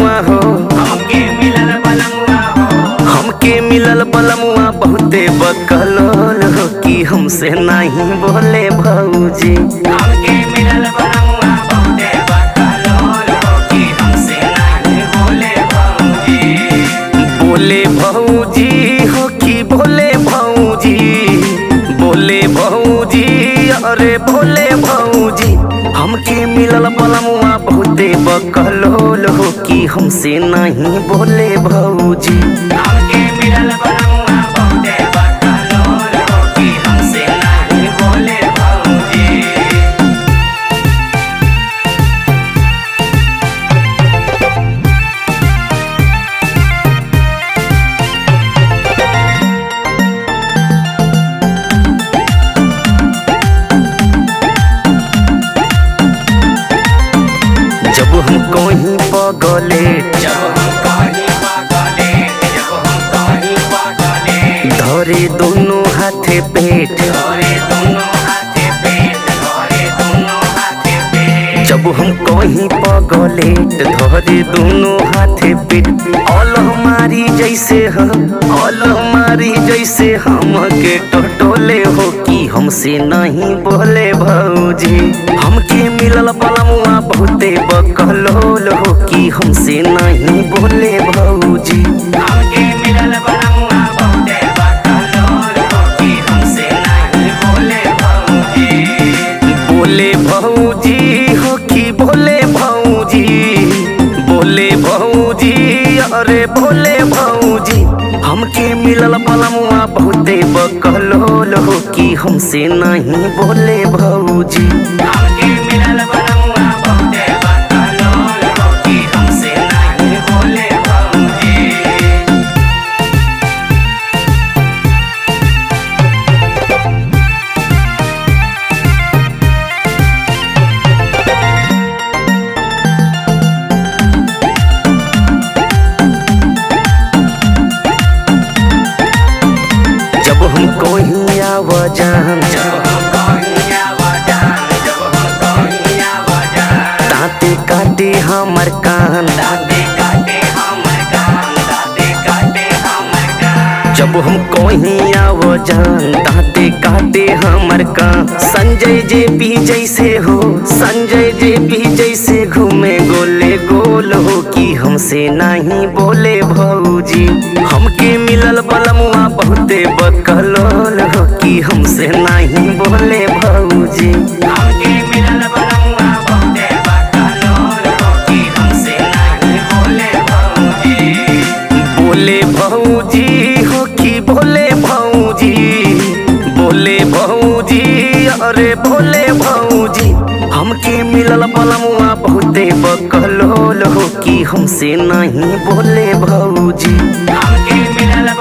बलमुआ हो, हमके मिलल बलमुआ हो, हमके मिलल बलमुआ बहुते बकलोल हो कि हमसे नहीं बोले भौजी। हमके मिलल बलमुआ बहुते बकलोल हो कि हमसे नहीं बोले भौजी। बोले भौजी हो कि बोले भौजी, बोले भौजी अरे बोले भौजी। हमके मिलल बलमुआ बहुते बकलोल हो कि हमसे नहीं बोले भौजी। हमके मिलल बलमुआ बहुते बकलोल हो कि हमसे नहीं बोले भौजी। जब हम कहीं पगले, जब हम कहीं पागले, जब हम कहीं पागले, धरे दोनों हाथे पेट। धरे दोनों हाथे पेट, धरे दोनों हाथे पेट। जब हम कहीं पगले धरे दोनों हाथे पेट। ऑल हमारी जैसे हम, ऑल हमारी जैसे हमके टटोले हो कि हमसे नहीं बोले भौजी। हमके मिलल बलमुआ बहुते बकलोल हो कि हमसे नहीं बोले भौजी। हमके मिलल बलमुआ बहुते बकलोल हो कि हमसे नहीं बोले भौजी। बोले भौजी हो कि बोले भौजी, बोले भौजी अरे बोले भौजी। हमके मिलल बलमुआ बहुते बकलोल हो कि हमसे नहीं बोले भौजी। हमके मिलल बलमुआ बहुते बकलोल हो कि हमसे नहीं बोले भौजी। जब हम कहीं आवाजान, जब हम कहीं आवाजान, जब हम कहीं आवाजान, दाँते काटे हमर कान। दादे काटे हमर कान, दादे काटे हमर कान। जब हम कहीं आवाजान दाँते काटे हमर कान। संजय जे पी जैसे हो, संजय जे पी जैसे घूमे गोले गोल हो कि हमसे नहीं बोले भौजी। हमके मिलल बलमुआ बहुते बकलोल हो कि हमसे नहीं बोले भौजी। हमके मिलल बलमुआ बहुते बकलोल हो कि हमसे नहीं बोले भौजी। बोले भौजी हो कि बोले भौजी, बोले भौजी अरे बोले भौजी। हमके मिलल बलमुआ बहुते बकलोल हो कि हमसे नहीं बोले भौजी। हमके मिलल